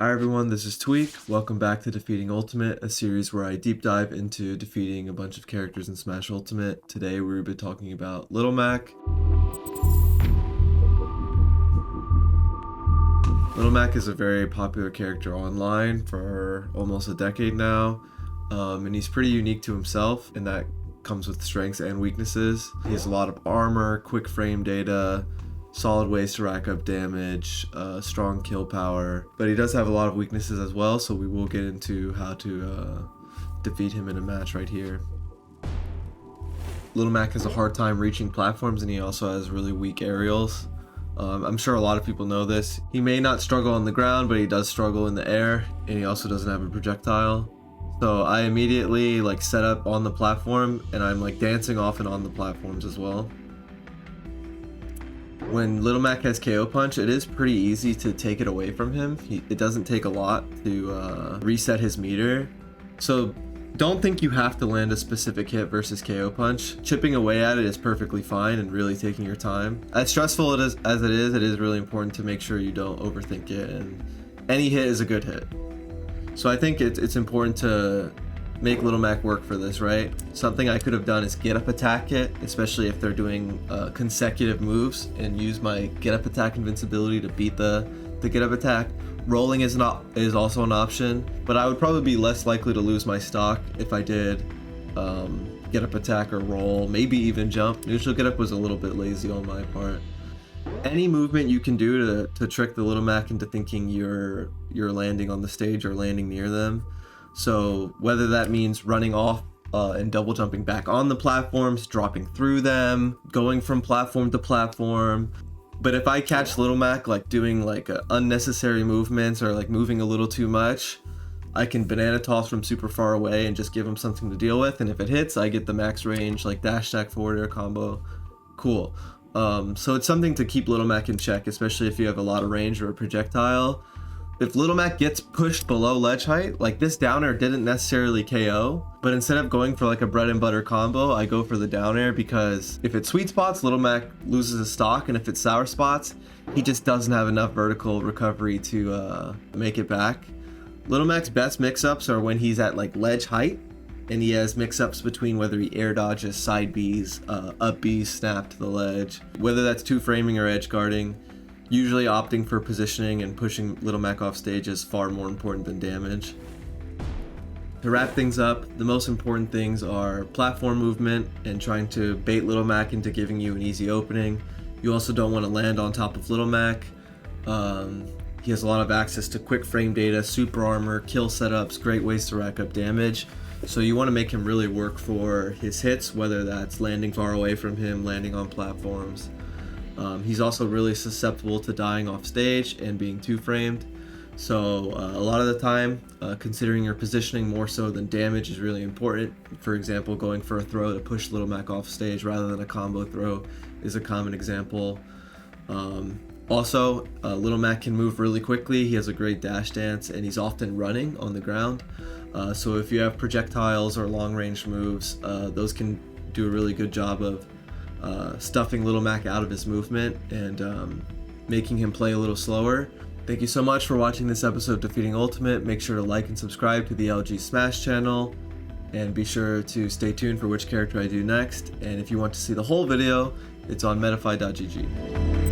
Hi everyone, this is Tweek. Welcome back to Defeating Ultimate, a series where I deep dive into defeating a bunch of characters in Smash Ultimate. Today we'll be talking about Little Mac. Little Mac is a very popular character online for almost a decade now, and he's pretty unique to himself, and that comes with strengths and weaknesses. He has a lot of armor, quick frame data, solid ways to rack up damage, strong kill power, but he does have a lot of weaknesses as well, so we will get into how to defeat him in a match right here. Little Mac has a hard time reaching platforms, and he also has really weak aerials. I'm sure a lot of people know this. He may not struggle on the ground, but he does struggle in the air, and he also doesn't have a projectile. So I immediately set up on the platform, and I'm dancing off and on the platforms as well. When Little Mac has KO Punch, it is pretty easy to take it away from him. It doesn't take a lot to reset his meter. So don't think you have to land a specific hit versus KO Punch. Chipping away at it is perfectly fine and really taking your time. As stressful as it is really important to make sure you don't overthink it, and any hit is a good hit. So I think it's important to make Little Mac work for this, right? Something I could have done is get up attack it, especially if they're doing consecutive moves, and use my get up attack invincibility to beat the get up attack. Rolling is also an option, but I would probably be less likely to lose my stock if I did get up attack or roll, maybe even jump. Neutral get up was a little bit lazy on my part. Any movement you can do to trick the Little Mac into thinking you're landing on the stage or landing near them. So whether that means running off and double jumping back on the platforms, dropping through them, going from platform to platform. But if I catch Little Mac doing unnecessary movements or moving a little too much, I can banana toss from super far away and just give him something to deal with. And if it hits, I get the max range, dash attack forward air combo. Cool. So it's something to keep Little Mac in check, especially if you have a lot of range or a projectile. If Little Mac gets pushed below ledge height, this down air didn't necessarily KO, but instead of going for a bread and butter combo, I go for the down air, because if it sweet spots, Little Mac loses his stock, and if it sour spots, he just doesn't have enough vertical recovery to make it back. Little Mac's best mix-ups are when he's at ledge height, and he has mix-ups between whether he air dodges, side Bs, up Bs, snap to the ledge, whether that's two framing or edge guarding. Usually opting for positioning and pushing Little Mac off stage is far more important than damage. To wrap things up, the most important things are platform movement and trying to bait Little Mac into giving you an easy opening. You also don't want to land on top of Little Mac. He has a lot of access to quick frame data, super armor, kill setups, great ways to rack up damage. So you want to make him really work for his hits, whether that's landing far away from him, landing on platforms. He's also really susceptible to dying off stage and being two-framed. So a lot of the time, considering your positioning more so than damage is really important. For example, going for a throw to push Little Mac off stage rather than a combo throw is a common example. Also, Little Mac can move really quickly. He has a great dash dance, and he's often running on the ground. So if you have projectiles or long-range moves, those can do a really good job of stuffing Little Mac out of his movement and making him play a little slower. Thank you so much for watching this episode of Defeating Ultimate. Make sure to like and subscribe to the LG Smash channel, and be sure to stay tuned for which character I do next. And if you want to see the whole video, it's on metafy.gg.